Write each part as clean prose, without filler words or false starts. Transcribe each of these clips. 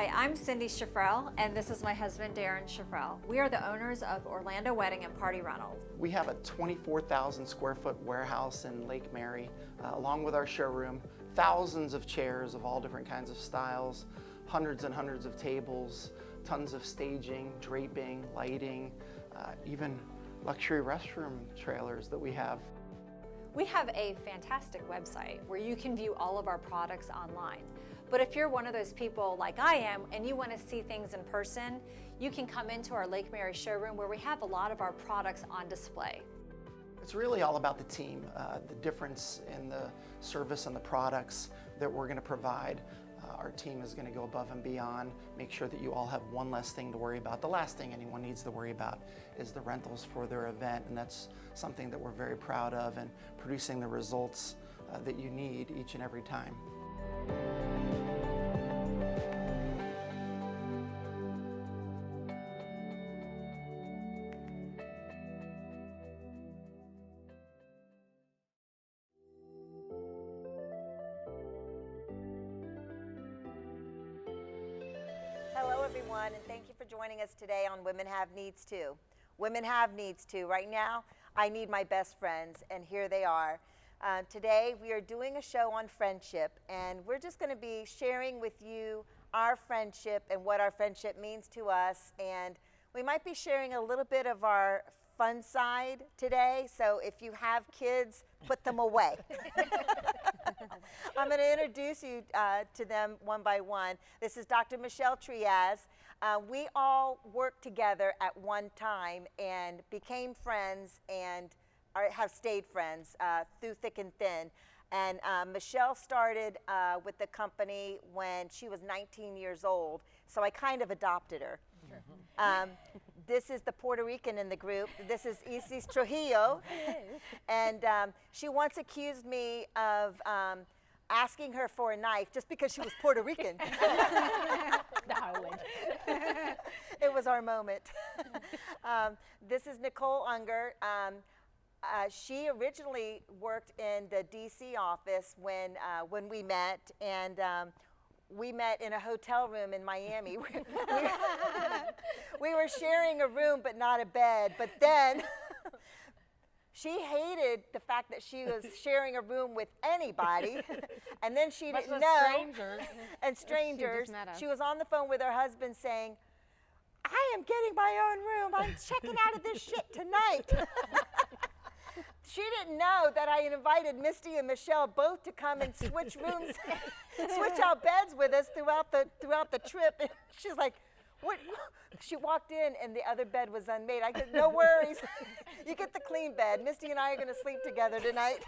Hi, I'm Cindy Shafrell, and this is my husband, Darren Shafrell. We are the owners of Orlando Wedding and Party Rentals. We have a 24,000 square foot warehouse in Lake Mary, along with our showroom, thousands of chairs of all different kinds of styles, hundreds and hundreds of tables, tons of staging, draping, lighting, even luxury restroom trailers that we have. We have a fantastic website where you can view all of our products online. But if you're one of those people like I am and you want to see things in person, you can come into our Lake Mary showroom where we have a lot of our products on display. It's really all about the team, the difference in the service and the products that we're going to provide. Our team is going to go above and beyond, make sure that you all have one less thing to worry about. The last thing anyone needs to worry about is the rentals for their event, and that's something that we're very proud of, and producing the results that you need each and every time. Hello everyone, and thank you for joining us today on Women Have Needs Too. Women have needs too. Right now, I need my best friends, and here they are. Today, we are doing a show on friendship, and we're just going to be sharing with you our friendship and what our friendship means to us, and we might be sharing a little bit of our fun side today, so if you have kids, put them away. I'm going to introduce you to them one by one. This is Dr. Michelle Trias. We all worked together at one time and became friends and have stayed friends through thick and thin. And Michelle started with the company when she was 19 years old, so I kind of adopted her. This is the Puerto Rican in the group. This is Isis Trujilo. And she once accused me of asking her for a knife just because she was Puerto Rican. It was our moment. This is Nicole Unger. She originally worked in the DC office when we met, and we met in a hotel room in Miami. We were sharing a room but not a bed, but then she hated the fact that she was sharing a room with anybody, and then she didn't know. Strangers. And strangers. She was on the phone with her husband saying, I am getting my own room. I'm checking out of this shit tonight. She didn't know that I had invited Misty and Michelle both to come and switch rooms, switch out beds with us throughout the trip. And she's like, what? She walked in and the other bed was unmade. I said, no worries. You get the clean bed. Misty and I are going to sleep together tonight.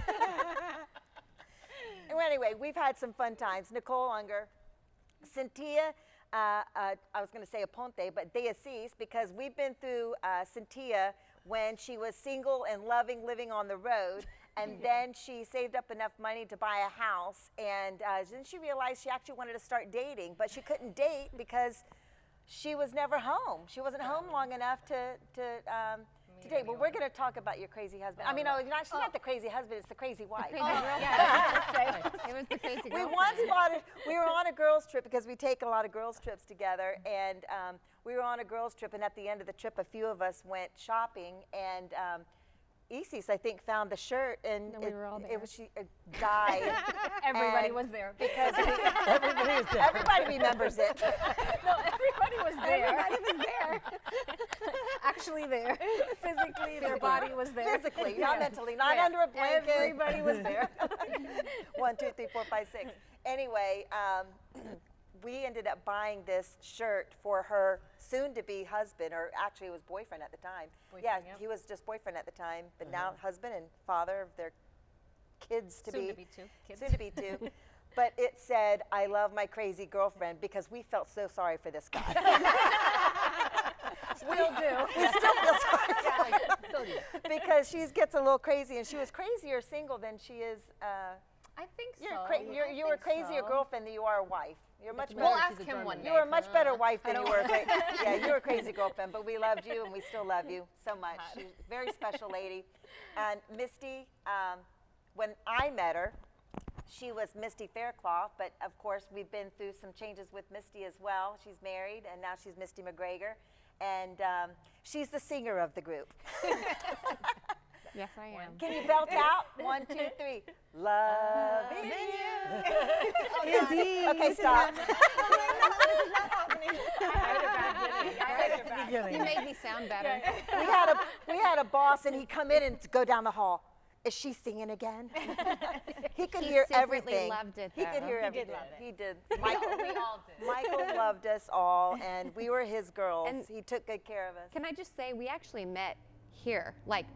Anyway, we've had some fun times. Nicole Unger, Sintia, I was going to say Aponte, but DeAsis, because we've been through Sintia when she was single and loving living on the road, and then she saved up enough money to buy a house, and then she realized she actually wanted to start dating, but she couldn't date because she was never home. She wasn't home long enough to date. Well, we're going to talk about your crazy husband. I mean, no, she's not the crazy husband, it's the crazy wife. It was the crazy girlfriend. We were on a girls' trip because we take a lot of girls' trips together, and we were on a girls' trip, and at the end of the trip, a few of us went shopping, and Isis, I think, found the shirt, and we were all there. It was she died. Everybody was there. Because everybody remembers it. No, everybody was there. Everybody was there. Actually there. Physically, their body was there. Physically, not mentally, not under a blanket. Everybody was there. 1, 2, 3, 4, 5, 6. Anyway, we ended up buying this shirt for her soon-to-be husband, or actually it was boyfriend at the time. Boyfriend, yeah, he was just boyfriend at the time, but now husband and father of their kids to be. Soon-to-be two. Kids. Soon-to-be two. But it said, I love my crazy girlfriend, because we felt so sorry for this guy. Still do. We still feel sorry for him. Because she gets a little crazy, and she was crazier single than she is. I think so. You're a crazier girlfriend than you are a wife. You're much better. We'll ask him one day. You were a much better wife than you were. Yeah, you were a crazy girlfriend, but we loved you, and we still love you so much. She's a very special lady. And Misty, when I met her, she was Misty Faircloth, but of course we've been through some changes with Misty as well. She's married, and now she's Misty MacGregor, and she's the singer of the group. Yes, I am. Can you belt out? 1, 2, 3. Loving you. Okay, stop. You made me sound better. We had a boss, and he'd come in and go down the hall. Is she singing again? He could hear secretly everything. loved it, He could though. hear He everything. did love it. He did. Michael, we all did. Michael loved us all, and we were his girls. And he took good care of us. Can I just say, we actually met here, like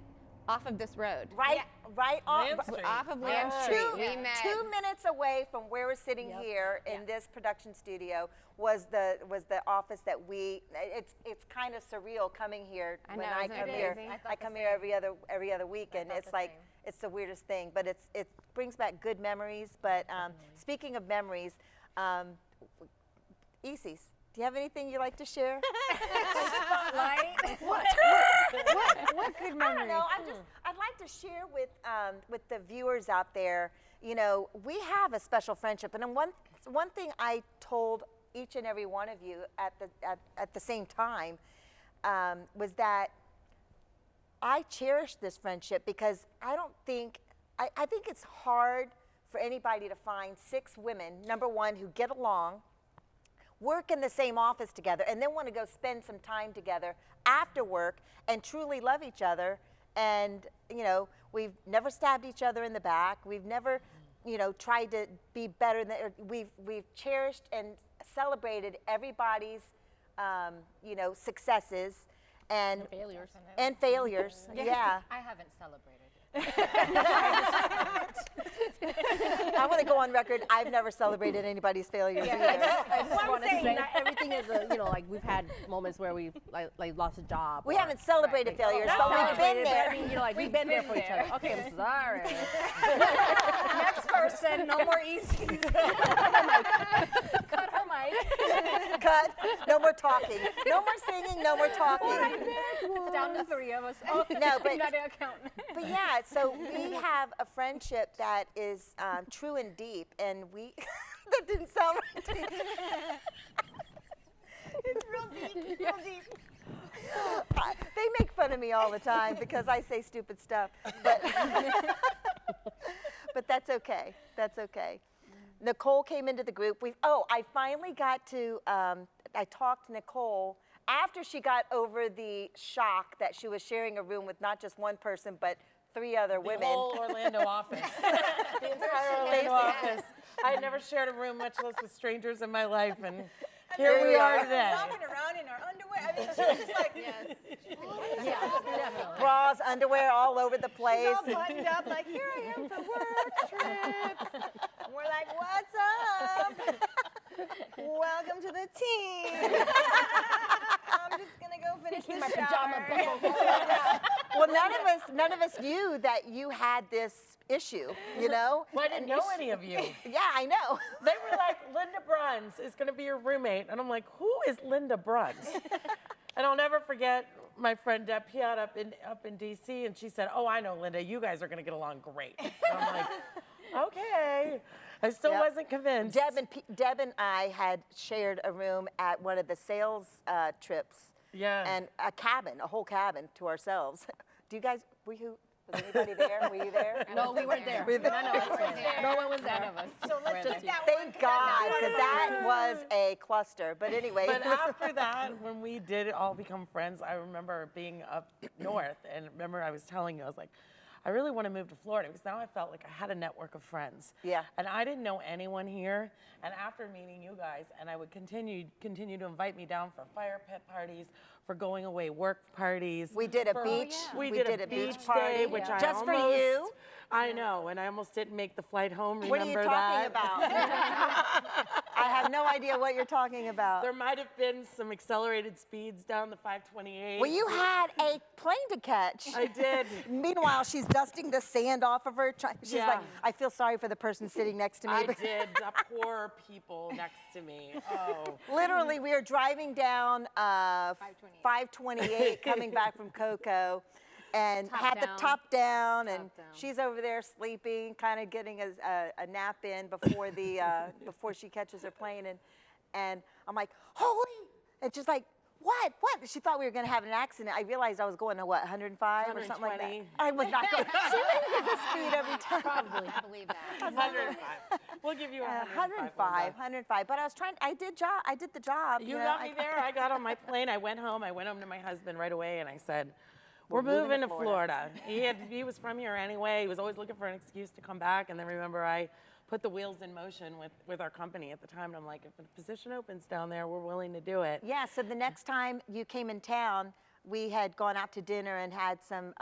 off of this road. Right, right off, Land Street. Off of Land Yeah. Street. We met. 2 minutes away from where we're sitting here in this production studio was the office that we. It's kind of surreal coming here I when know, I isn't it come here. amazing? I come here every other week, and it's like it's the weirdest thing. But it brings back good memories. But speaking of memories, DeAsis, do you have anything you'd like to share? Spotlight. What good memories? I don't know. I'd like to share with the viewers out there. You know, we have a special friendship, and one thing I told each and every one of you at the same time was that I cherish this friendship because I think it's hard for anybody to find 6 women, number one, who get along, work in the same office together, and then want to go spend some time together after work and truly love each other. And, you know, we've never stabbed each other in the back. We've never, you know, tried to be better than, we've cherished and celebrated everybody's, you know, successes and Failures. and failures. Yeah. I haven't celebrated. I want to go on record. I've never celebrated anybody's failures either. I just want to say not everything is you know, like we've had moments where we've like lost a job. We or- haven't celebrated failures, Not but we've been celebrated, but there. I mean, you know, like we've been there for each other. Okay, I'm sorry. Next person, no more easy. Cut her mic. Cut. No more talking. No more singing. No more talking. It's down to 3 of us. Oh, No, but not an accountant. but yeah. So we have a friendship that is true and deep, and we. That didn't sound right. To you. It's real deep. Real deep. They make fun of me all the time because I say stupid stuff, but but that's okay. That's okay. Nicole came into the group. I finally got to. I talked to Nicole after she got over the shock that she was sharing a room with not just one person but 3 other women. The whole Orlando office. The entire Orlando office. I had never shared a room, much less with strangers in my life, and here we are today. Walking around in our underwear. I mean, she was just like, Bras, underwear all over the place. all buttoned up, like, here I am for work trips. And we're like, what's up? Welcome to the team. I'm just gonna go finish My this pajama shower. bubble. Well, none of us knew that you had this issue, you know? Well, I didn't know any of you. Yeah, I know. They were like, Linda Bruns is going to be your roommate. And I'm like, who is Linda Bruns? And I'll never forget my friend Deb Piat up in D.C. and she said, oh, I know, Linda, you guys are going to get along great. And I'm like, okay. I still Yep. wasn't convinced. Deb and I had shared a room at one of the sales trips. Yeah. And a whole cabin to ourselves. Do you guys, was anybody there? Were you there? No, we weren't there. None of us were there. No one was there. None of us. So let's keep that one. Thank God, because that was a cluster. But anyway. But after that, when we did all become friends, I remember being up north. And remember I was telling you, I was like, I really want to move to Florida because now I felt like I had a network of friends. Yeah. And I didn't know anyone here. And after meeting you guys, and I would continue to invite me down for fire pit parties, for going away work parties. We did a for- beach. We We did did a a beach beach party. day, which I Just for almost, you. I know, and I almost didn't make the flight home. Remember What are you talking that? about? I have no idea what you're talking about. There might have been some accelerated speeds down the 528. Well, you had a plane to catch. I did. Meanwhile, she's dusting the sand off of her. She's Yeah. like, I feel sorry for the person sitting next to me. I did. The poor people next to me. Oh. Literally, we were driving down 528 coming back from Cocoa. and Top had down. the top down, and Top down. she's over there sleeping, kind of getting a nap in before the before she catches her plane, and I'm like, holy, and she's like, what? She thought we were going to have an accident. I realized I was going to what, 105 or something like that. 120. I was not going. She loses the speed every time. Probably. I believe that. 105. We'll give you 105. 105. But I was trying. I did the job. You know, got me there. I got on my plane. I went home to my husband right away, and I said, we're moving to Florida. He was from here anyway. He was always looking for an excuse to come back. And then remember, I put the wheels in motion with our company at the time. And I'm like, if a position opens down there, we're willing to do it. Yeah, so the next time you came in town, we had gone out to dinner and had some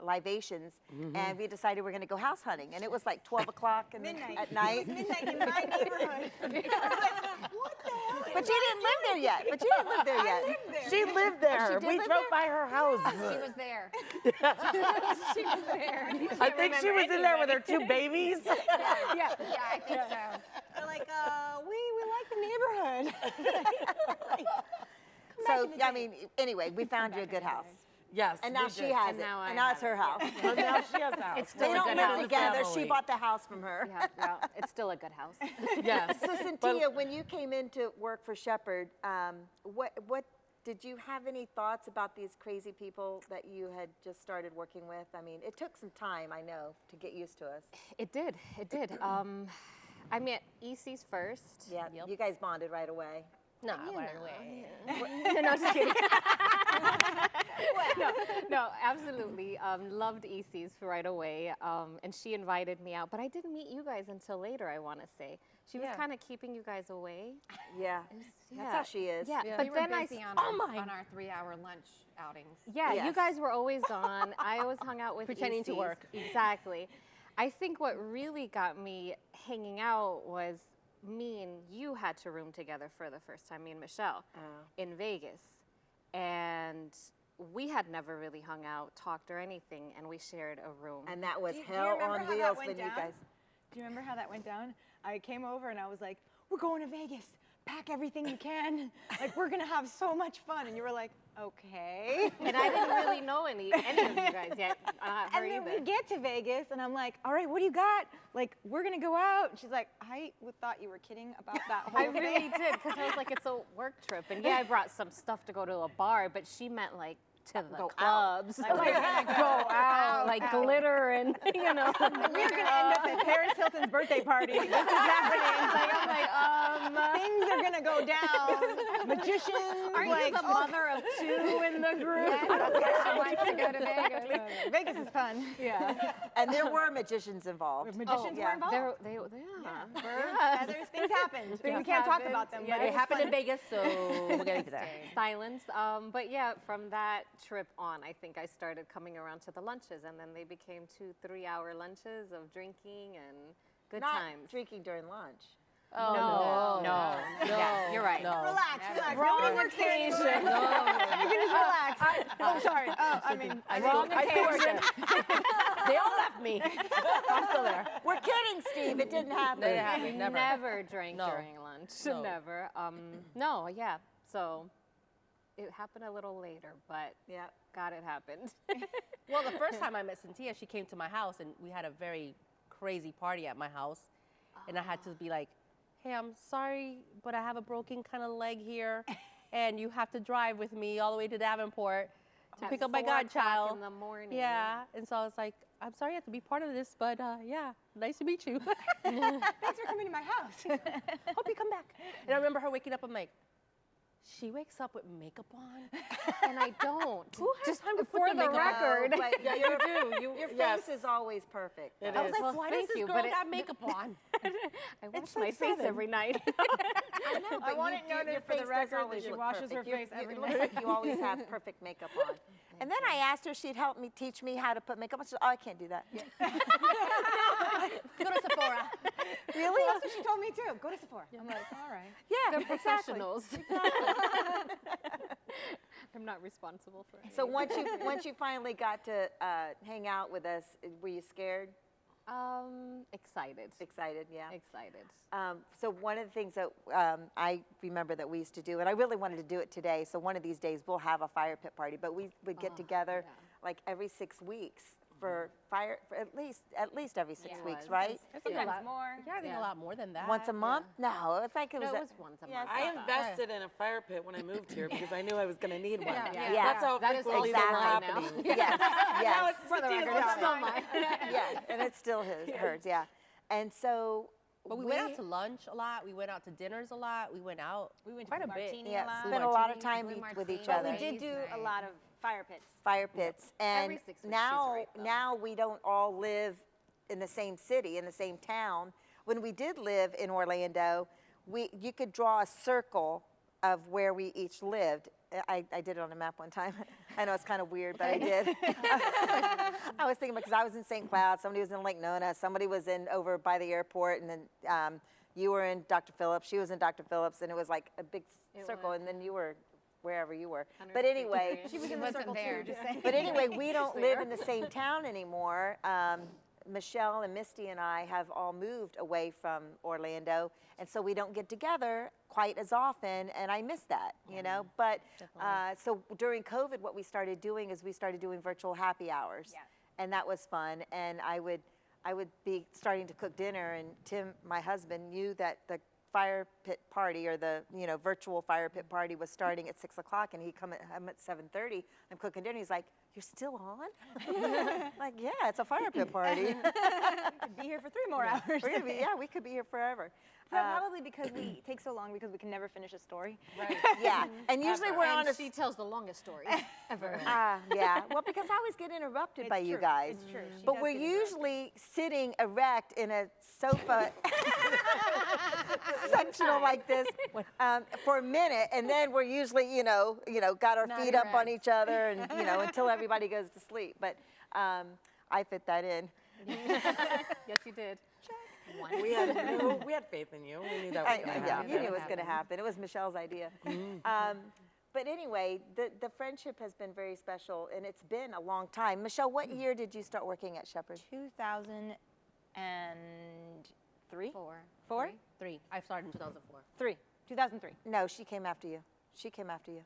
libations, and we decided we're going to go house hunting. And it was like 12 o'clock at night. It was midnight in my neighborhood. I was like, what the hell? But you didn't live there yet. I lived there. She lived there. she did We live drove there? by her house. She was there. She was there. I think she was in there with her 2 babies. Yeah, I think so. They're like, we like the neighborhood. So, I mean, anyway, we found you a good house. Yes. And now we she did. has And it. now I And now have it's her it, house. So now she has the house. It's They still a don't good live house. together. She Family. bought the house from her. Yeah, it's still a good house. Yes. So, Sintia, when you came into work for Shepherd, what did you have any thoughts about these crazy people that you had just started working with? I mean, it took some time, I know, to get used to us. It did. I met EC's first. Yeah, you guys bonded right away. No, right away. No, just kidding. no, absolutely. Loved EC's right away. And she invited me out. But I didn't meet you guys until later, I want to say. She was kind of keeping you guys away. Yeah, that's how she is. Yeah, We but were then busy on our 3-hour lunch outings. Yeah, you Yes. guys were always gone. I always hung out with Pretending to ECs. work. Exactly. I think what really got me hanging out was me and you had to room together for the first time, me and Michelle, in Vegas. And we had never really hung out, talked or anything, and we shared a room. And that was Do you hell remember on how that wheels went when you down? guys. Do you remember how that went down? I came over and I was like, we're going to Vegas. Pack everything you can. Like, we're going to have so much fun. And you were like, okay. And I didn't really know any of you guys yet. Her And then either. we get to Vegas, and I'm like, all right, what do you got? Like, we're going to go out. And she's like, I thought you were kidding about that whole I thing. really did, because I was like, it's a work trip. And yeah, I brought some stuff to go to a bar, but she meant like to the clubs. Like, we're gonna go out, like out. glitter and, you know. We're going to end up at Paris Hilton's birthday party. This is happening. I'm like, Things are going to go down. Magicians. Aren't you the mother of 2 in the group? She wants to go to Vegas. Vegas is fun. Yeah. And there were magicians involved. Magicians yeah. were involved. Feathers, things happened. We can't talk about them. Yeah, but It was happened fun. in Vegas, so we're getting to there. Silence. But yeah, from that trip on, I think I started coming around to the lunches, and then they became 2-3 hour lunches of drinking and good Not times. drinking during lunch. No. Yeah, you're right. No. Relax. Wrong Nobody works here occasion. anymore. You can just relax. Oh, sorry. Oh, I mean, Wrong occasion. They all left me. I'm still there. We're kidding, Steve. It didn't happen. It happened. Never. Never drank No. during lunch. No. Never. No, yeah. So it happened a little later, but Yeah. God, it happened. Well, the first time I met Sintia, she came to my house, and we had a very crazy party at my house. And I had to be like, hey, I'm sorry, but I have a broken kind of leg here, and you have to drive with me all the way to Davenport to pick up my 4 o'clock godchild. in the morning. Yeah, and so I was like, I'm sorry I have to be part of this, but yeah, nice to meet you. thanks for coming to my house. Hope you come back. And I remember her waking up, I'm like, she wakes up with makeup on? And I don't. Who has Just time to put for the the makeup on? record. But Yeah, you do. your yes. face is always perfect. It I was is. like, Well, why does thank this you, girl but it- got makeup on? I wash It's my like face 7. every night. I know, I but want you it do- noted your for the face does record that always she look washes her perfect. face every It looks night. like you always have perfect makeup on. And then I asked her if she'd help me teach me how to put makeup on. She said, oh, I can't do that. Go to Sephora. Really? That's what she told me too. Go to Sephora. I'm like, all right. Yeah, They're exactly. professionals. I'm not responsible for it. So once you finally got to hang out with us, were you scared? Excited. Excited, yeah. Excited. So one of the things that I remember that we used to do, and I really wanted to do it today, so one of these days we'll have a fire pit party, but we would get together like every 6 weeks for at least every 6 Yeah. weeks, It right? I think a Sometimes lot more. Yeah, I think a lot more than that. Once a month? No, it's like it was. No, it was once a month. I invested in a fire pit when I moved here because I knew I was going to need one. Yeah. That's how That is frequently they were exactly happening. Yes, Now yes. it's for the record, It's still mine. Yeah, and it's still hers, yeah. And so But we went out to lunch a lot. We went out to dinners a lot. We went out We went quite to a bit. Martini a yeah, lot. spent a lot of Martinis, time blue with each martinis. other. We did do a lot of fire pits. Fire pits, and Every 6 weeks, she's now right, though. now we don't all live in the same city, in the same town. When we did live in Orlando, you could draw a circle of where we each lived. I did it on a map one time. I know it's kind of weird, but I did. I was thinking because I was in St. Cloud, somebody was in Lake Nona, somebody was over by the airport, and then you were in Dr. Phillips, she was in Dr. Phillips, and it was like a big circle, and then you were wherever you were. But anyway, She was in the circle too, just saying. but anyway, we don't live in the same town anymore. Michelle and Misty and I have all moved away from Orlando, and so we don't get together quite as often, and I miss that, you know. But so during COVID, what we started doing is we started doing virtual happy hours, Yeah. and that was fun. And I would be starting to cook dinner, and Tim, my husband, knew that the fire pit party or the virtual fire pit party was starting at 6 o'clock, and he'd come at 7:30. I'm cooking dinner. He's like, "You're still on?" Like, yeah, it's a fire pit party. Could be here for 3 more hours. We're gonna be, we could be here forever. Probably because we take so long because we can never finish a story. Right. Yeah, and usually we're on And a. she tells the longest stories ever. Yeah, well, because I always get interrupted by you true. guys. It's true. She But does we're get interrupted. usually sitting erect in a sofa sectional like this for a minute, and then we're usually, got our Not feet up on erect. each other, and until everybody goes to sleep. But I fit that in. Yes, you did. We had faith in you. We knew that was going to Yeah, happen. you knew it was going to happen. It was Michelle's idea. But anyway, the friendship has been very special, and it's been a long time. Michelle, what year did you start working at Shepherd? 2003? Four. 3. I started in 2004. 2003. No, she came after you. She came after you.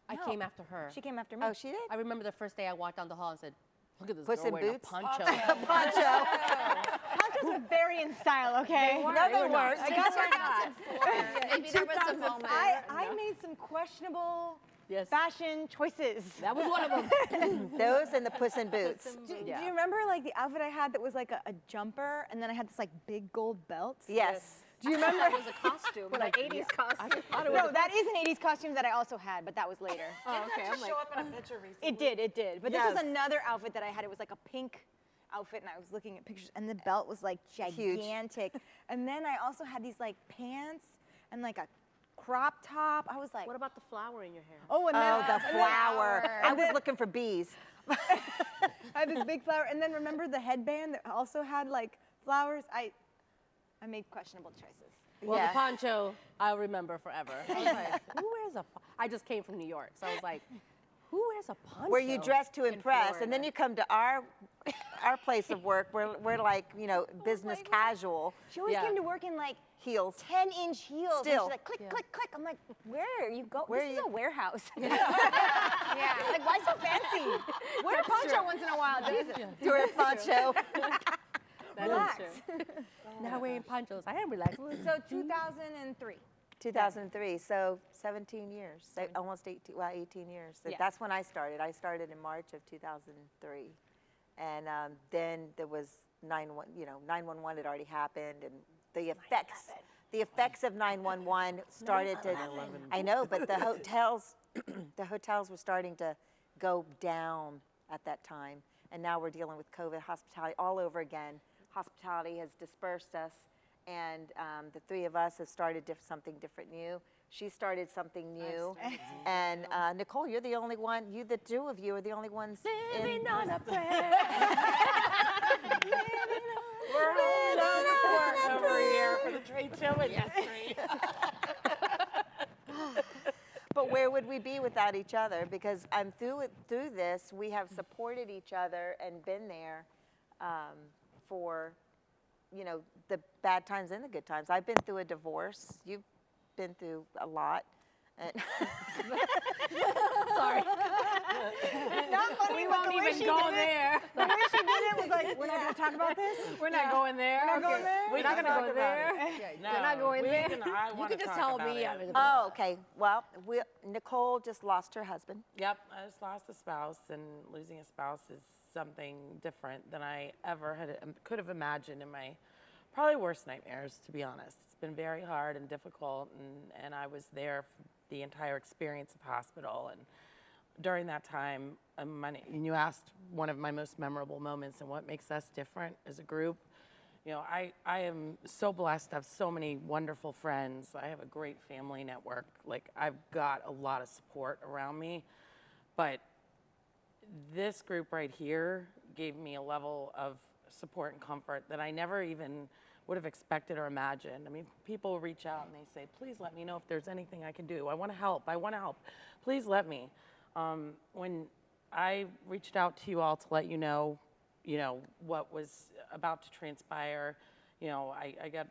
I came after her. She came after me. Oh, she did? I remember the first day I walked down the hall and said, "Look at this Puss girl in wearing Boots? a poncho." Poncho. Ponchos were very in style, okay? No, they weren't. I guess we're not. Maybe there was a moment. I made some questionable Yes. fashion choices. That was one of them. Those and the Puss in Boots. Do you remember like the outfit I had that was like a jumper and then I had this like big gold belt? Yes. Do you remember? It was a costume, like 80s costume. No, that is an 80s costume that I also had, but that was later. Oh, okay. I'm like, Show up in a picture recently. It did. But this Yes. was another outfit that I had. It was like a pink outfit, and I was looking at pictures, and the belt was like Huge. gigantic. And then I also had these like pants and like a crop top. I was like, What about the flower in your hair? oh, and then Oh, the flower. I was then- looking for bees. I had this big flower, and then remember the headband that also had like flowers. I made questionable choices. Well, Yeah. the poncho, I'll remember forever. I was like, who wears a I just came from New York, so I was like, who wears a poncho? Where you dress to impress, and then Florida. you come to our place of work. We're like, business casual. She always Yeah. came to work in like Heels. 10-inch heels. And Still. she's like, click, click, click. I'm like, where are you going? Where This are is you- a warehouse. yeah. Like, why so fancy? Wear a poncho once in a while, Jesus. To wear a poncho. That is true. Now wearing ponchos. I am relaxed. So 2003. 2003, so 17 years, so almost 18 years. So Yeah. that's when I started. I started in March of 2003. And then there was 911 had already happened, and the effects of 911 started to, I know, but the hotels were starting to go down at that time. And now we're dealing with COVID, hospitality all over again. Hospitality has dispersed us, and the three of us have started something different new. She started something new, and Nicole, you're the only one. The two of you are the only ones living on a prayer. We're holding on the fort over here for the trade show industry. But where would we be without each other? Because I'm through this, we have supported each other and been there for, the bad times and the good times. I've been through a divorce. You've been through a lot. And Sorry. It's not funny, We but won't the way even she go did it- there. The way she did it was like, we're not going to talk about this? We're not going there. We're not going there? We're not going to go there. We're not going there. You can just tell me. oh, okay. Well, Nicole just lost her husband. Yep, I just lost a spouse, and losing a spouse is something different than I ever could have imagined in my probably worst nightmares, to be honest. It's been very hard and difficult, and I was there for the entire experience of hospital. And during that time, and you asked one of my most memorable moments and what makes us different as a group. You know, I am so blessed to have so many wonderful friends. I have a great family network. Like, I've got a lot of support around me. But this group right here gave me a level of support and comfort that I never even would have expected or imagined. I mean, people reach out and they say, please let me know if there's anything I can do. I want to help. I want to help. Please let me. When I reached out to you all to let you know, what was about to transpire, I got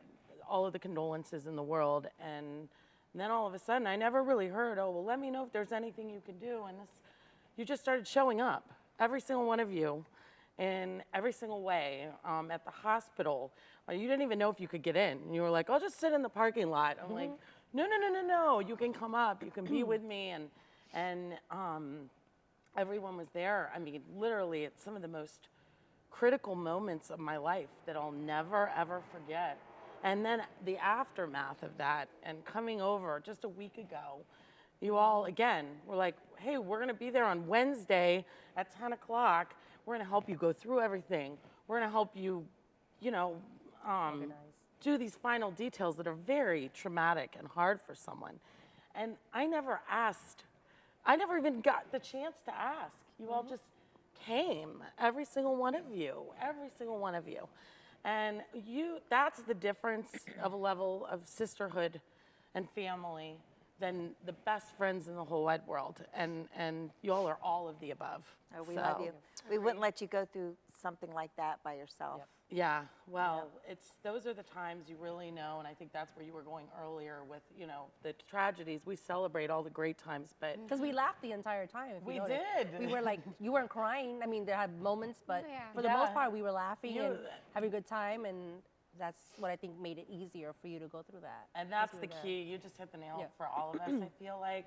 all of the condolences in the world. And then all of a sudden, I never really heard, oh, well, let me know if there's anything you can do. And you just started showing up, every single one of you, in every single way. At the hospital, you didn't even know if you could get in. You were like, I'll just sit in the parking lot. I'm like, no, you can come up, you can be with me. And everyone was there. I mean, literally, it's some of the most critical moments of my life that I'll never, ever forget. And then the aftermath of that, and coming over just a week ago, you all, again, were like, hey, we're going to be there on Wednesday at 10 o'clock. We're going to help you go through everything. We're going to help you, do these final details that are very traumatic and hard for someone. And I never even got the chance to ask. You all just came, every single one of you. And that's the difference of a level of sisterhood and family than the best friends in the whole wide world. And y'all are all of the above. Oh, we love you. We wouldn't let you go through something like that by yourself. Yep. Yeah, well, those are the times you really know, and I think that's where you were going earlier with, the tragedies. We celebrate all the great times, but Because we laughed the entire time. If we you noticed. did. We were like, you weren't crying. I mean, there had moments, but Yeah. for the Yeah. most part, we were laughing and You- having a good time, and that's what I think made it easier for you to go through that. And that's we the were there. key. You just hit the nail Yeah. for all of us. I feel like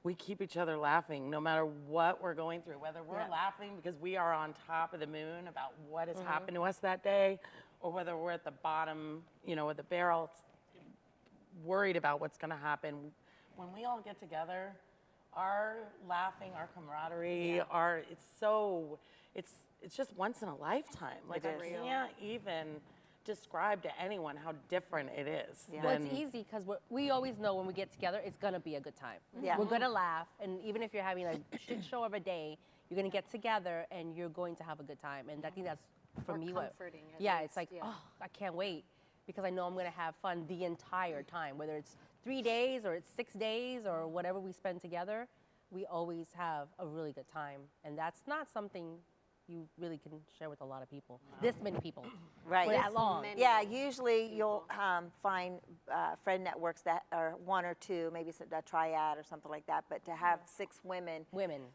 we keep each other laughing no matter what we're going through, whether we're laughing because we are on top of the moon about what has happened to us that day, or whether we're at the bottom, of the barrel, worried about what's going to happen. When we all get together, our laughing, our camaraderie, it's just once in a lifetime. Like, I can't even describe to anyone how different it is. Yeah. Well, it's easy because we always know when we get together, it's gonna be a good time. Yeah. We're gonna laugh, and even if you're having a shit show of a day, you're gonna get together and you're going to have a good time. And I think that's for Or me comforting, at yeah, least, it's like, yeah. oh, I can't wait because I know I'm gonna have fun the entire time, whether it's 3 days or it's 6 days or whatever we spend together. We always have a really good time, and that's not something you really can share with a lot of people. This many people. Right. For that long. Yeah, usually you'll find friend networks that are one or two, maybe it's a triad or something like that, but to have 6 women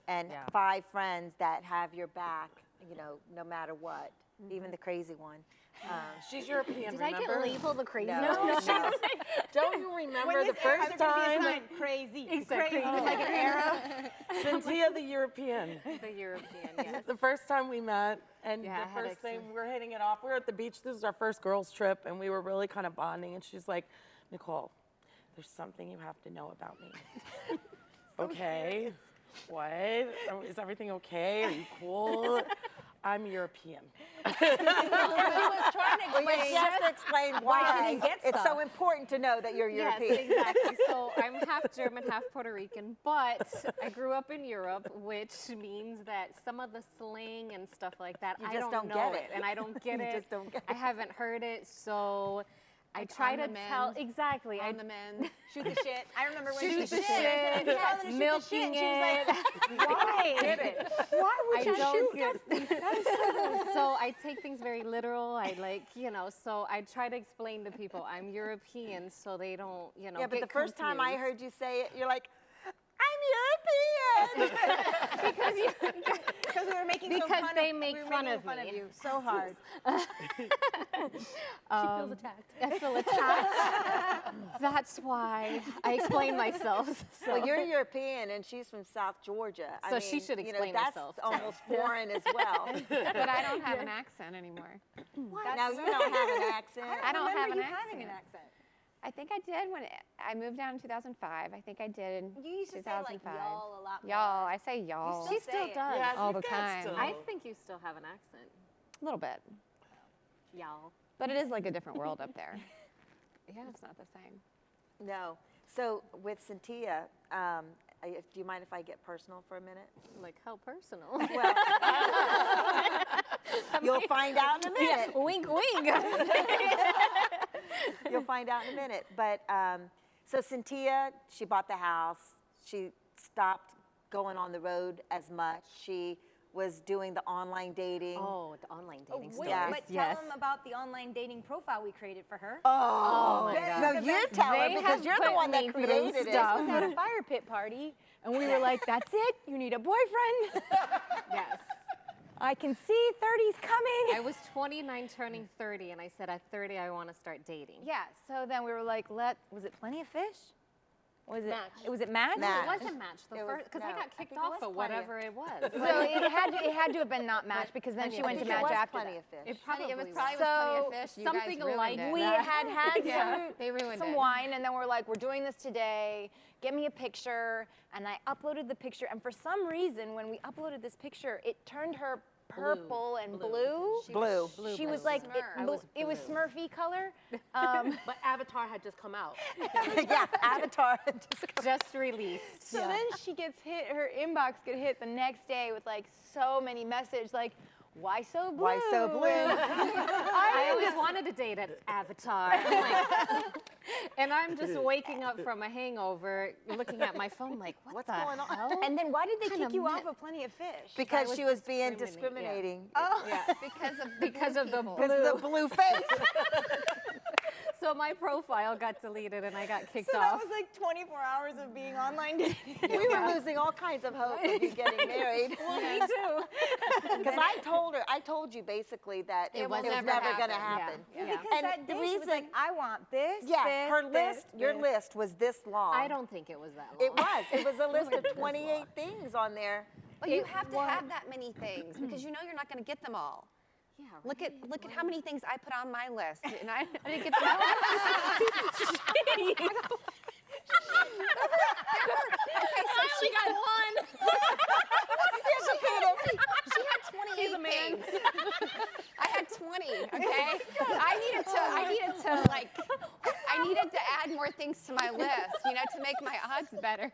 and 5 friends that have your back, no matter what, even the crazy one. She's European, Did I remember? get labeled the crazy No, one? no. Don't you remember the first time? Crazy. Exactly. Crazy. Like an arrow. Cynthia the European. The European, yes. The first time we met, and Yeah, I the had first thing we were hitting it off. We were at the beach. This was our first girls' trip, and we were really kind of bonding. And she's like, Nicole, there's something you have to know about me. Okay. What? Is everything okay? Are you cool? I'm European. He was trying to Well, you have to explain why didn't get it's so stuff. important to know that you're Yes, European. exactly. So I'm half German, half Puerto Rican, but I grew up in Europe, which means that some of the slang and stuff like that, You I just don't don't know get it. and I don't get You it. just don't get I haven't heard it, so I Like try on to the tell men. exactly. On the men. Shoot the shit. I remember when Shoot she the shit, milking it. why? Why would I you don't shoot? get so I take things very literal. I like, you know, so I try to explain to people I'm European so they don't, you know, Yeah, but get the first time I confused. heard you say it, you're like, I'm European. Because we were making so Because fun they of, make we were fun making of fun me. of you so hard. She feels attacked. I feel attacked. That's why I explain myself. So. Well, you're European and she's from South Georgia. I So mean, she should you know, explain that's herself, too. almost foreign as well. But I don't have an accent anymore. Now you don't have an accent. I don't have remember an you having an accent. accent. I think I did when I moved down in 2005. I think I did in You used to say like 2005. y'all a lot more. Y'all, I say y'all. still She still say it. does. Yeah, all you the guys time. still- I think you still have an accent. A little bit. Y'all. But it is like a different world up there. Yeah. It's not the same. No. So with Sintia, do you mind if I get personal for a minute? Like, how personal? Well, you'll find out in a minute. Wink, wink. You'll find out in a minute. But so Sintia, she bought the house. She stopped going on the road as much. She was doing the online dating. Oh, the online dating Wait, Yeah. but tell them about the online dating profile we created for her. Oh, my God. no, you tell her They because have you're the put one that me through created it. stuff. We was at a fire pit party, and we were like, that's it, you need a boyfriend. Yes. I can see 30's coming. I was 29 turning 30, and I said, at 30, I want to start dating. Yeah, so then we were like, was it Plenty of Fish? Was it? Match. Was it Match? Match. It wasn't Match the It was- first, because I no, got I kicked think it off was for Plenty of- whatever it was. So it had to have been not Match because then Plenty she of went to Fish. It Match was after Plenty that. of Fish. It probably It was was. probably So, with Plenty of Fish. You something guys ruined like it. We had They ruined some it. wine, and then we're like, we're doing this today. Get me a picture, and I uploaded the picture. And for some reason, when we uploaded this picture, it turned her purple and blue. Blue. She was like, I was it was blue. Smurfy color. But Avatar had just come out. Yeah, Avatar. Just released. So then she gets hit, her inbox get hit the next day with like so many messages like, why so blue? Why so blue? I always wanted to date an Avatar. I'm like, and I'm just waking up from a hangover, looking at my phone like, What's the going on? hell? And then why did they Kinda kick you off met- of Plenty of Fish? Because was she was being discriminating, discriminating. Oh, Yeah. Because of the people. Because of the blue face. So my profile got deleted and I got kicked so that off. was like 24 hours of being online dating. We were losing all kinds of hope of you getting married. Me too. Because I told you basically that it was never never going to happened. happen. Yeah. Because And that the day she was like, reason- I want this, Yeah, this, her this, list, your this. list was this long. I don't think it was that long. It was. It was a list of 28 things on there. But you have to have that many things because you know you're not going to get them all. Yeah, Look at how many things I put on my list, and I didn't get them all. I only got one. She had 28 things. I had 20. Okay. I needed to add more things to my list, you know, to make my odds better.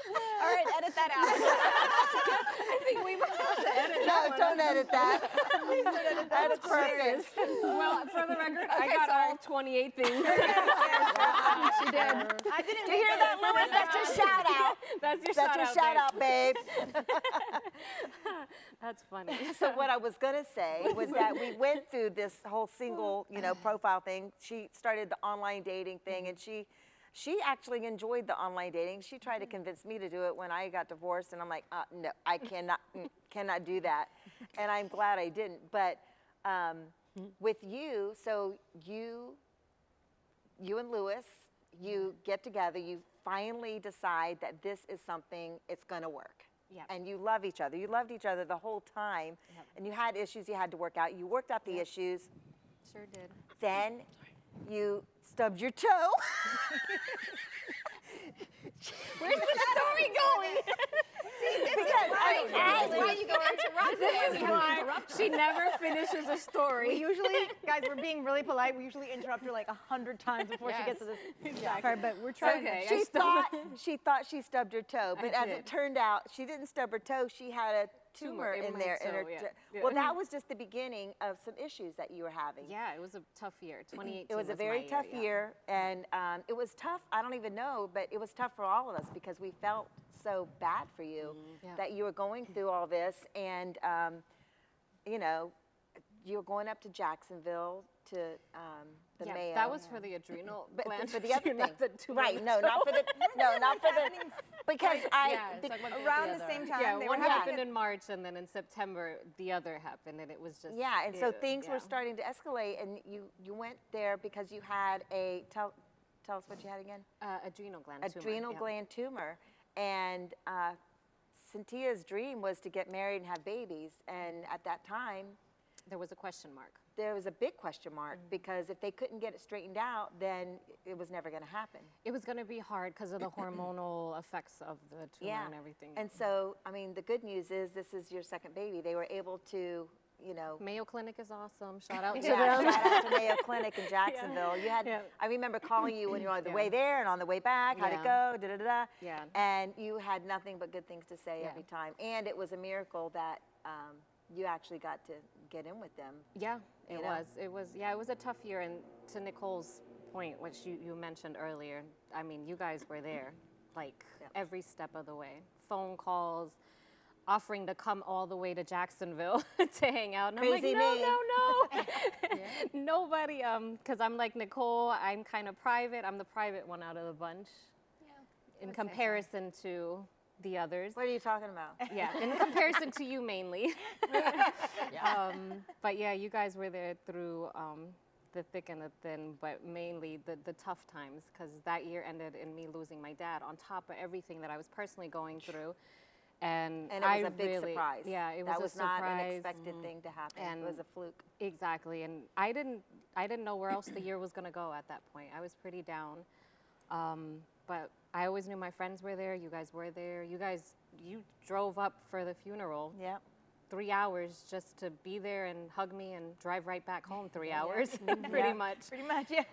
All right, edit that out. I think we might have to edit No, that one. don't edit that. That's perfect. Well, for the record, I got all 28 things. She did. I didn't Do you hear that, Lewis? That's your shout out. That's your That's your shout out, babe. That's funny. So what I was gonna say was that we went through this whole single, profile thing. She started the online dating thing, and she actually enjoyed the online dating. She tried to convince me to do it when I got divorced, and I'm like, no, I cannot do that. And I'm glad I didn't. But with you, so you and Lewis, you get together, you finally decide that this is something, it's gonna work. Yep. And you love each other. You loved each other the whole time, and you had issues you had to work out. You worked out the issues. Sure did. Then you stubbed your toe. Where's the story going? That's why you go interrupt. This is why she never finishes a story. We usually, guys, we're being really polite. We usually interrupt her like 100 times before she gets to this part, but we're trying Okay. She thought she stubbed her toe, but I as did. it turned out, she didn't stub her toe. She had a tumor in in my there. toe, yeah. Well, that was just the beginning of some issues that you were having. Yeah, it was a tough year. 2018 It was a very my tough yeah. year, and it was tough. I don't even know, but it was tough for all of us because we felt so bad for you Yeah. that you were going through all this, and you know, you were going up to Jacksonville to the Mayo. That was for the adrenal But gland. for the other thing, not the tumor right? in the No, not for the happening because around the same time. Yeah, they one were having happened in March, and then in September, the other happened, and it was just yeah, and so things were yeah. starting to escalate, and you went there because you had a tell us what you had again. Adrenal gland tumor. Adrenal yeah. gland tumor, and Cintia's dream was to get married and have babies, and at that time There was a question mark. there was a big question mark because if they couldn't get it straightened out, then it was never going to happen. It was going to be hard because of the hormonal effects of the tumor and everything. And so, I mean, the good news is this is your second baby. They were able to, you know. Mayo Clinic is awesome. Shout out to Yeah, them. shout out to Mayo Clinic in Jacksonville. You had, Yeah. I remember calling you when you were on the Yeah. way there and on the way back. How'd it go? Da da da. Yeah. And you had nothing but good things to say Yeah. every time. And it was a miracle that you actually got to get in with them. Yeah, You it know? was. It was. Yeah, it was a tough year. And to Nicole's point, which you mentioned earlier, I mean, you guys were there, like Yep. every step of the way. Phone calls, offering to come all the way to Jacksonville to hang out. And Crazy I'm like, me. no. Nobody. Because I'm like Nicole. I'm kind of private. I'm the private one out of the bunch. In comparison to the others. What are you talking about? Yeah, in comparison to you mainly. But yeah, you guys were there through the thick and the thin, but mainly the tough times, because that year ended in me losing my dad on top of everything that I was personally going through. And And it was a big surprise. Yeah, it was that a was surprise. not an expected thing to happen. And it was a fluke. Exactly, and I didn't know where else the year was gonna go at that point. I was pretty down, but I always knew my friends were there. You guys were there. You drove up for the funeral. Yeah. 3 hours just to be there and hug me and drive right back home. 3 hours, pretty much. Pretty much, yeah.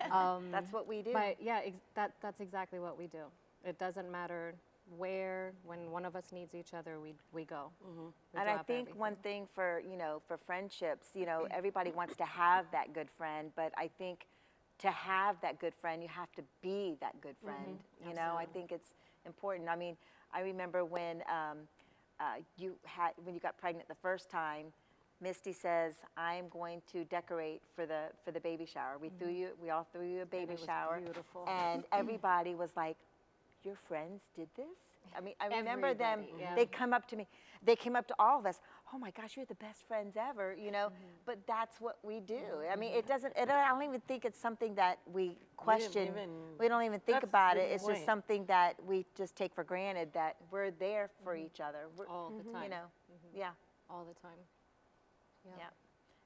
That's what we do. But yeah, that's exactly what we do. It doesn't matter where, when one of us needs each other, we go. We And I drop think everything. one thing for, you know, for friendships, you know, everybody wants to have that good friend, but I think to have that good friend, you have to be that good friend. You know, I think it's important. I mean, I remember when when you got pregnant the first time, Misty says, "I'm going to decorate for the baby shower." We all threw you a baby it was shower, beautiful. and everybody was like, "Your friends did this?" I mean, I remember them. Everybody, yeah. They come up to me. They came up to all of us. "Oh my gosh, you're the best friends ever," you know. But that's what we do. I mean, it doesn't. I don't even think it's something that we question. We don't even think That's about the it. It's just point. something that we just take for granted that we're there for each other. We're, all the time. you know. Yeah. All the time. Yeah.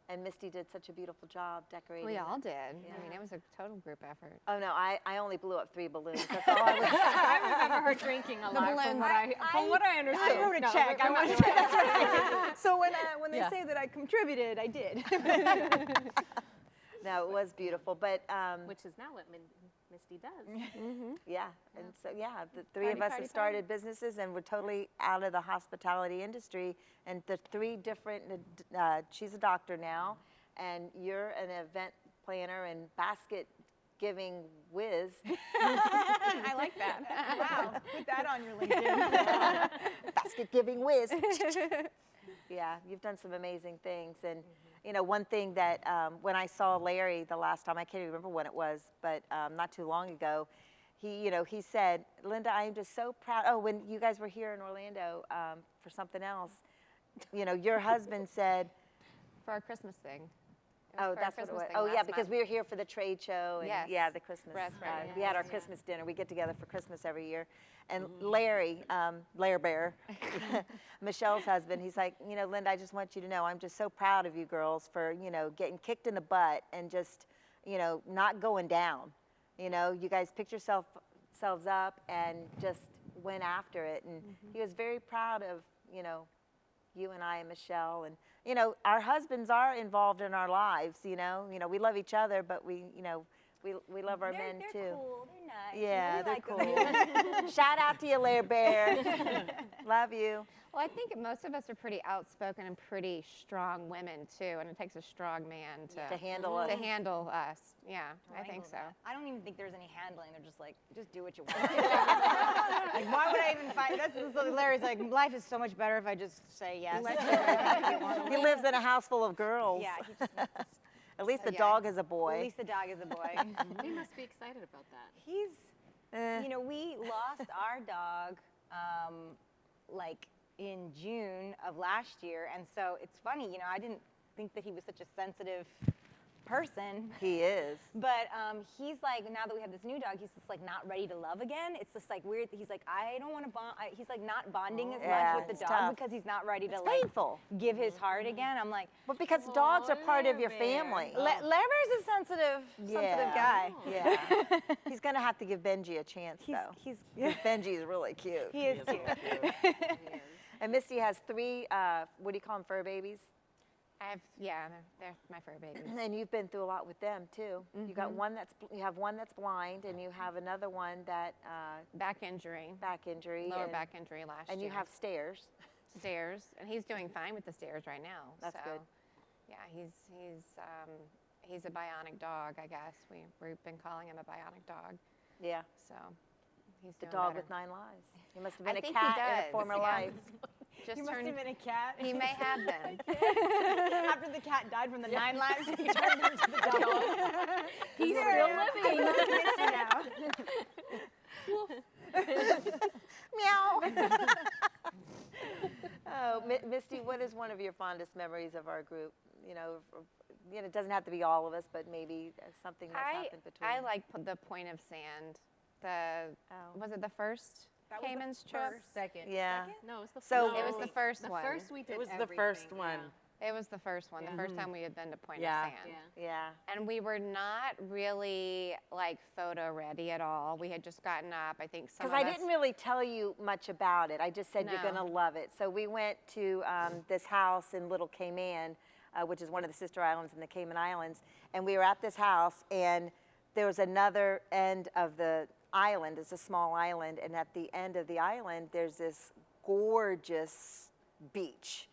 And Misty did such a beautiful job decorating. We all did. I mean, it was a total group effort. Oh no, I only blew up 3 balloons. That's all I was. I remember her drinking a lot from what I understood. I wrote a No, check. go I want ahead. to say that's what I did. So when they Yeah. say that I contributed, I did. No, it was beautiful, but Which is now what Misty does. yeah, and so yeah, the 3 of us have started businesses, and we're totally out of the hospitality industry. And the 3 different, she's a doctor now, and you're an event planner and basket giving whiz. I like that. Wow, put that on your LinkedIn. Basket giving whiz. Yeah, you've done some amazing things. And, you know, one thing that when I saw Larry the last time, I can't even remember when it was, but not too long ago, he said, "Linda, I am just so proud." Oh, when you guys were here in Orlando for something else, you know, your husband said, For our Christmas thing. It was oh, for our that's what it Christmas was. thing Oh, yeah, last because month. we were here for the trade show and Yes. yeah, the Christmas. That's right, We had our Christmas dinner. We get together for Christmas every year. And Larry, Lair Bear, Michelle's husband, he's like, "You know, Linda, I just want you to know I'm just so proud of you girls for, you know, getting kicked in the butt and just, you know, not going down. You know, you guys picked yourselves up and just went after it." And he was very proud of, you know, you and I and Michelle, and you know, our husbands are involved in our lives. You know, we love each other, but we We love our men too. They're cool. They're nice. Yeah, We they're like cool. them. Shout out to you, Lair Bear. Love you. Well, I think most of us are pretty outspoken and pretty strong women too, and it takes a strong man To handle us. to handle us. Yeah, I think so. I don't even think there's any handling. They're just like, just do what you want. Like, why would I even fight? That's Larry's like, life is so much better if I just say yes. He lives in a house full of girls. Yeah, he just wants to. At least the yeah. dog is a boy. At least the dog is a boy. You must be excited about that. He's, you know, we lost our dog like in June of last year, and so it's funny, you know, I didn't think that he was such a sensitive person. He is. But he's like, now that we have this new dog, he's just like not ready to love again. It's just like weird. He's like, I don't want to bond. He's like not bonding as Yeah, much with it's the dog tough. because he's not ready to It's like painful. give his heart again. I'm like, But because dogs are part of your family. Larry's a sensitive guy. Yeah. He's going to have to give Benji a chance, though. He's 'Cause Benji is really cute. he is cute. And Misty has 3, what do you call them, fur babies? They're my fur babies. And you've been through a lot with them, too. You got you have one that's blind, and you have another one that, Back injury, back injury. lower and, back injury last year. And you have stairs. stairs, and he's doing fine with the stairs right now. That's so, good. Yeah, he's a bionic dog, I guess. We've been calling him a bionic dog. Yeah. So he's The doing dog better. with 9 lives. He must have I been a think he cat in does, a former yeah. life. Just He must turned. have been a cat. He may have been. After the cat died from the 9 lives, he turned into the dog. He's still living. Misty now. Meow. Oh, Misty, what is one of your fondest memories of our group? You know, it doesn't have to be all of us, but maybe something that's happened between. I like the Point of Sand. Was it the first That was the Cayman's trip? Second. Yeah. No, it's the So- first. It was the first the one. first we did. It was the everything, first one. It was the first one. Yeah. The first time we had been to Point Yeah. of Sand. Yeah. Yeah. And we were not really like photo ready at all. We had just gotten up. I think some Because of I us. didn't really tell you much about it. I just said you're No. going to love it. So we went to this house in Little Cayman, which is one of the sister islands in the Cayman Islands. And we were at this house, and there was another end of the island. It's a small island. And at the end of the island, there's this gorgeous beach.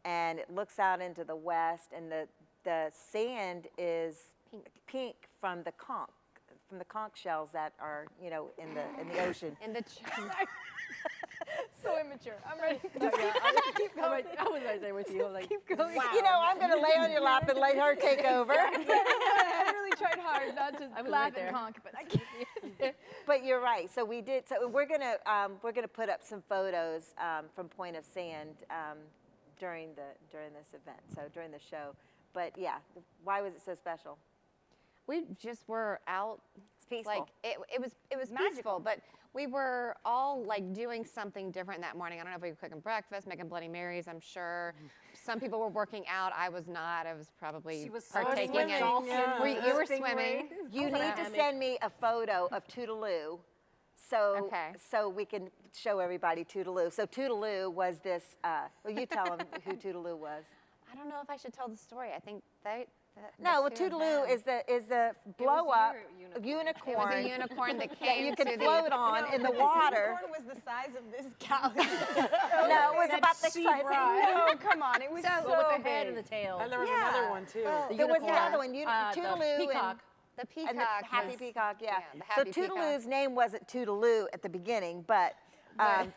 And it looks out into the west, and the sand is pink from the conch shells that are, in the ocean. in the So immature. I'm ready. I was right there with you. I was like, Keep going. I'm going to lay on your lap and let her take over. I really tried hard not to I was laugh right there. and honk, but I can't. But you're right. So we did. So we're gonna put up some photos from Point of Sand during this event. So during the show. But yeah, why was it so special? we just were out. It's peaceful. Like it was peaceful, but we were all like doing something different that morning. I don't know if we were cooking breakfast, making Bloody Marys. I'm sure some people were working out. I was not. I was probably She was partaking in. swimming. Yeah. You were swimming. You need to send me a photo of Toodaloo, Okay. so we can show everybody Toodaloo. So Toodaloo was this. Well, you tell them who Toodaloo was. I don't know if I should tell the story. I think that. No, well, Toodaloo is the blow up unicorn. It was a unicorn that that came you could to float on in the water. The unicorn was the size of this cow. No, it was about the size. Oh, come on. It was so with the head big. and the tail. And there was another one too. There was the unicorn. other one, Toodaloo the peacock. the peacock. and the Happy was- Peacock, yeah. the So Happy Peacock. Toodaloo's name wasn't Toodaloo at the beginning, but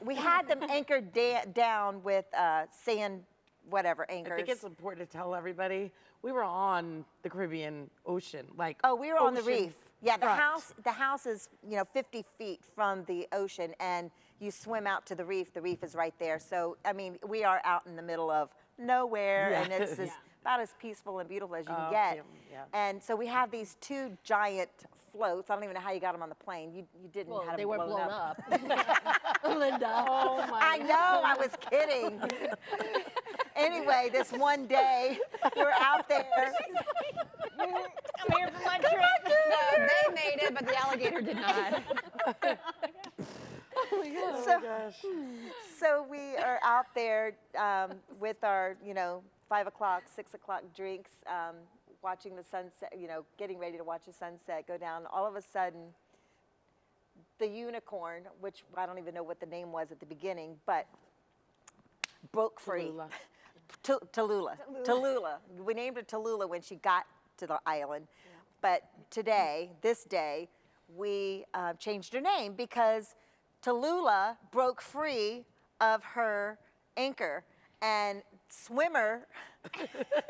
we had them anchored down with sand, whatever, anchors. I think it's important to tell everybody we were on the Caribbean Ocean, like Oh, we were on the ocean reef. Yeah, front. the house is 50 feet from the ocean, and you swim out to the reef. The reef is right there. So I mean, we are out in the middle of nowhere, and it's about as peaceful and beautiful as you can get. yeah. And so we have these 2 giant floats. I don't even know how you got them on the plane. You didn't Well, have they them weren't blown up. up. Linda. Oh my. I know, I was kidding. Anyway, this one day, we're out there. I'm here for my trip. No, they made it, but the alligator did not. So we are out there with our, 5 o'clock, 6 o'clock drinks, watching the sunset, getting ready to watch the sunset go down. All of a sudden, the unicorn, which I don't even know what the name was at the beginning, but broke free. Tallulah. We named her Tallulah when she got to the island. Yeah. But today, this day, we changed her name because Tallulah broke free of her anchor, and swimmer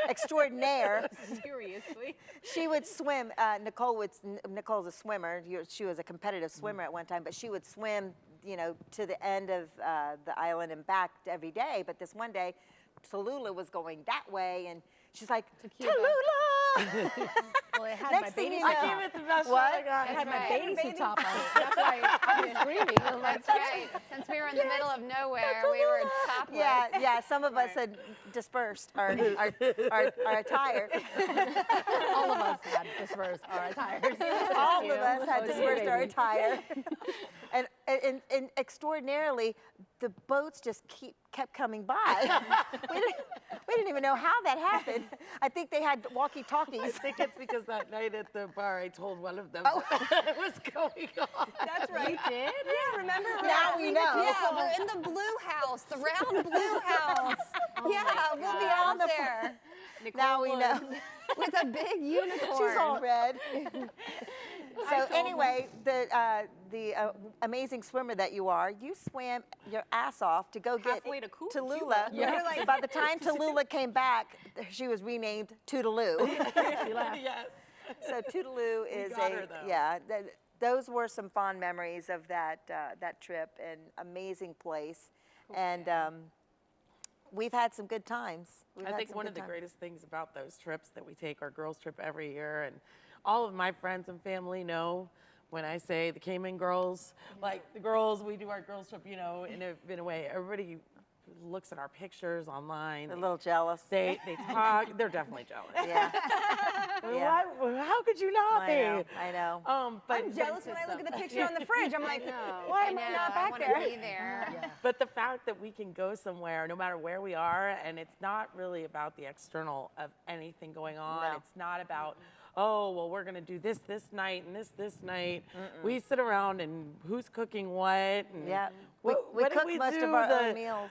extraordinaire. Seriously. She would swim. Nicole's a swimmer. She was a competitive swimmer at one time, but she would swim, to the end of the island and back every day. But this one day, Tallulah was going that way, and she's like, Tallulah! Well, it had Next my thing baby. you know, I gave it the best shot I got. It had my right. baby suit top on. That's why I was screaming. I was like, That's right. Since we were in the middle of nowhere, we were topless. Yeah. Some of us had dispersed our attire. all of us had dispersed our attires. All of us had dispersed our attire. And extraordinarily, the boats just kept coming by. we didn't even know how that happened. I think they had walkie-talkies. I think it's because that night at the bar, I told one of them what was going on. That's right. You did? Yeah, remember? Now we know. Yeah, we're in the blue house, the round blue house. Yeah, we'll be out there Now we know. with a big unicorn. She's all red. So anyway, the amazing swimmer that you are, you swam your ass off to go get Halfway to Tallulah. Yeah. By the time Tallulah came back, she was renamed Toodaloo. Yes. So Toodaloo is got her, though. yeah. Those were some fond memories of that trip, and amazing place, and we've had some good times. I think one of the greatest things about those trips that we take, our girls trip every year, and all of my friends and family know when I say the Cayman girls, like the girls, we do our girls trip, in a way, everybody looks at our pictures online. A little jealous. They talk, they're definitely jealous. Yeah. Yeah. How could you not be? I know. But I'm jealous when I look at the picture on the fridge. I'm like, know. why am I not back want there? to be there. But the fact that we can go somewhere, no matter where we are, and it's not really about the external of anything going on. No. It's not about, oh, well, we're going to do this night and this night. We sit around and who's cooking what. And Yeah. what We did cook we most do? of our own meals.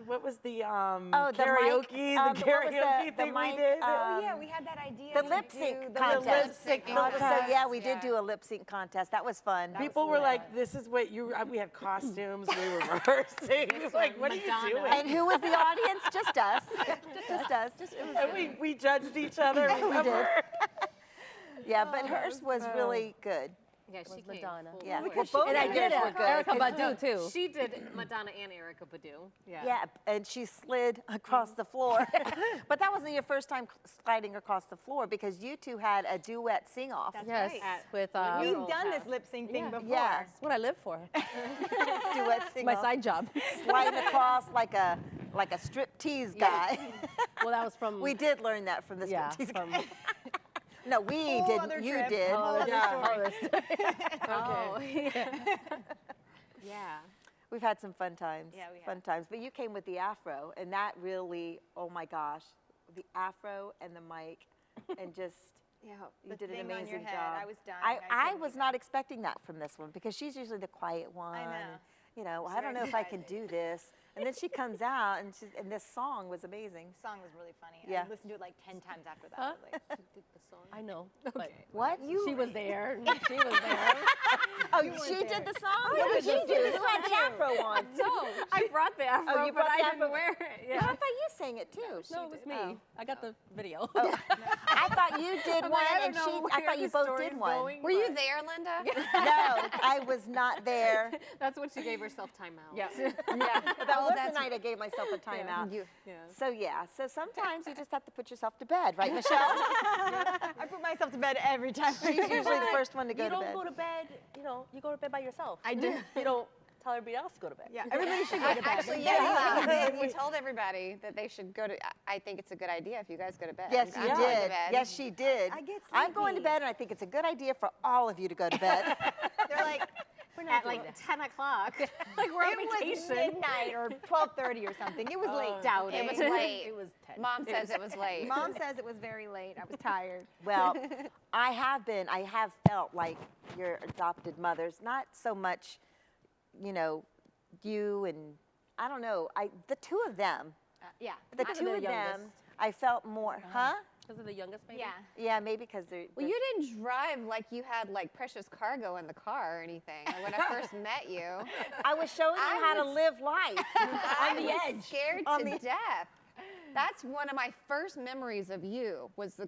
What was the the karaoke? mic, The karaoke thing mic, we did? Oh yeah, we had that idea. The to lip do sync the contest. lip sync So contest. yeah, we did Yeah. do a lip sync contest. That was fun. People were like, this is what you, we had costumes, we were rehearsing. Like, what are you doing? And who was the audience? Just us. Just us. And we judged each other, remember? Yeah, but hers was really good. Yeah, she came. Madonna. full Yeah, force. well, both And I of did yours were good. Erica Badu, too. She did Madonna and Erica Badu. Yeah. Yeah, and she slid across the floor. But that wasn't your first time sliding across the floor because you two had a duet sing-off. Yes, right. with We've Girls done this have. lip sync thing before. Yeah. that's what I live for. Duet It's sing-off. my side job. Sliding across like a striptease guy. Well, that was from. We did learn that from the Yeah, striptease from. guy. No, we Whole didn't. other You trip. did. Whole other story. Oh, yeah. Yeah. We've had some fun times. Yeah, we Fun have. times. But you came with the afro, and that really, oh my gosh, the afro and the mic, and just Yeah, you the did an thing amazing on your job. head. I was dying. I couldn't was keep not up. expecting that from this one because she's usually the quiet one. know. And, you know, It's I don't very know if I can surprising. do this. And then she comes out, and this song was amazing. The song was really funny. Yeah. I listened to it like 10 times after that. Huh? I was like, I know. But What? she was there. She was there. Oh, she did the song? What did she do? You had the afro on. No, I brought the afro, you but brought I the didn't afro? wear it. No, Yeah. I thought you sang it too. No, it was me. Oh. I got the video. I thought you did I'm one, like, I and don't know I where thought you the both story's did one. going, Were you but there, Linda? No, I was not there. That's when she gave herself timeout. yeah. But that was the night I gave myself a timeout. Yeah. So yeah, so sometimes you just have to put yourself to bed, right, Michelle? I put myself to bed every time. She's usually the first one to go You to don't bed. go to bed, you go to bed by yourself. I do. You don't tell everybody else to go to bed. Yeah, everybody should go to bed. Actually, yeah, you did. You told everybody that they should go to. I think it's a good idea if you guys go to bed. Yes, I'm you going to did. bed. Yes, she did. I get I'm going to sleepy. bed, and I think it's a good idea for all of you to go to bed. They're like, at like 10 o'clock. Like we're on It was vacation. midnight or 12:30 or something. It was late. Doubt It it. was late. It was 10. Mom says it was late. Mom says it was very late. I was tired. Well, I have felt like your adopted mothers, not so much, you know, you and, I don't know, the two of them, Yeah. the Because two they're of them, youngest. I felt more, huh? Because of the youngest baby? Yeah. Yeah, maybe because they're, Well, you didn't drive like you had like precious cargo in the car or anything. Like when I first met you, I was showing you how to live life. on the edge, scared On to the- death. That's one of my first memories of you was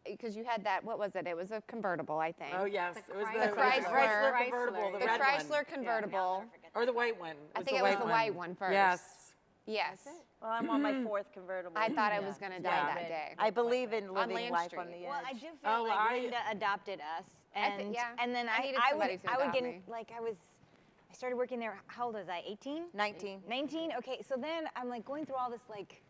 because you had that. What was it? It was a convertible, I think. Oh, yes. It was The the Chrysler. convertible, the The red Chrysler one. convertible. Or the white one. I think it was the white one first. Yes. Yes. Well, I'm on my fourth convertible. I thought I was going to die Yeah. that day. I believe in living Land life on Street. the edge. Well, I do feel Oh, like I- Linda adopted us, and yeah. and then I I needed I somebody would to I would adopt get me. like I started working there. How old was I? 18? 19. 19. Okay, so then I'm like going through all this like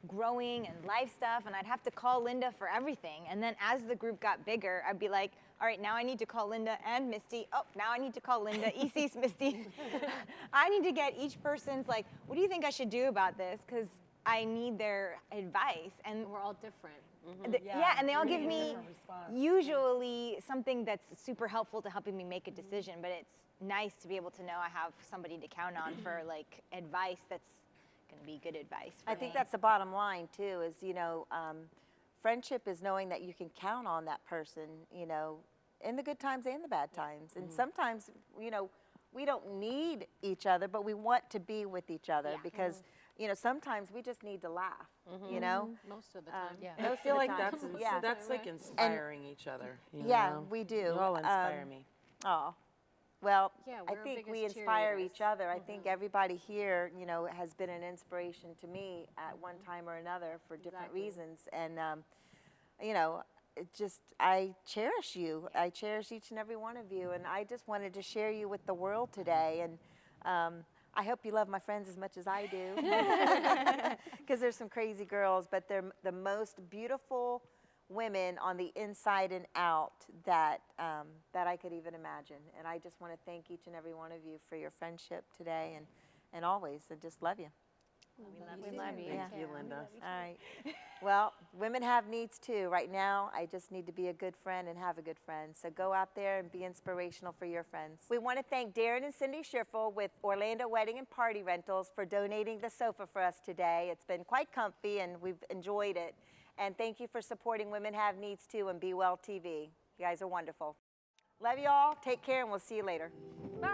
growing and life stuff, and I'd have to call Linda for everything. And then as the group got bigger, I'd be like, all right, now I need to call Linda and Misty. Oh, now I need to call Linda, EC's Misty. I need to get each person's like, what do you think I should do about this? Because I need their advice. And We're all different. yeah, and they all give me usually something that's super helpful to helping me make a decision, but it's nice to be able to know I have somebody to count on for like advice that's going to be good advice for I me. think that's the bottom line too. Is friendship is knowing that you can count on that person. In the good times and the bad times. And sometimes we don't need each other, but we want to be with each other because sometimes we just need to laugh. Most of the time. Yeah. I feel like that's Yeah. that's like inspiring each other. You Yeah, know? we do. You all inspire me. Oh, well, Yeah, I we're our think we biggest inspire cheerleaders. each other. I think everybody here, has been an inspiration to me at one time or another for different Exactly. reasons. And, I cherish you. I cherish each and every one of you. And I just wanted to share you with the world today. And I hope you love my friends as much as I do. Because there's some crazy girls, but they're the most beautiful women on the inside and out that I could even imagine. And I just want to thank each and every one of you for your friendship today and always. I just love you. We love you. Yeah. Thank you, Linda. All right. Well, women have needs too. Right now, I just need to be a good friend and have a good friend. So go out there and be inspirational for your friends. We want to thank Darren and Cindy Schiffel with Orlando Wedding and Party Rentals for donating the sofa for us today. It's been quite comfy and we've enjoyed it. And thank you for supporting Women Have Needs Too and Be Well TV. You guys are wonderful. Love you all. Take care and we'll see you later. Bye.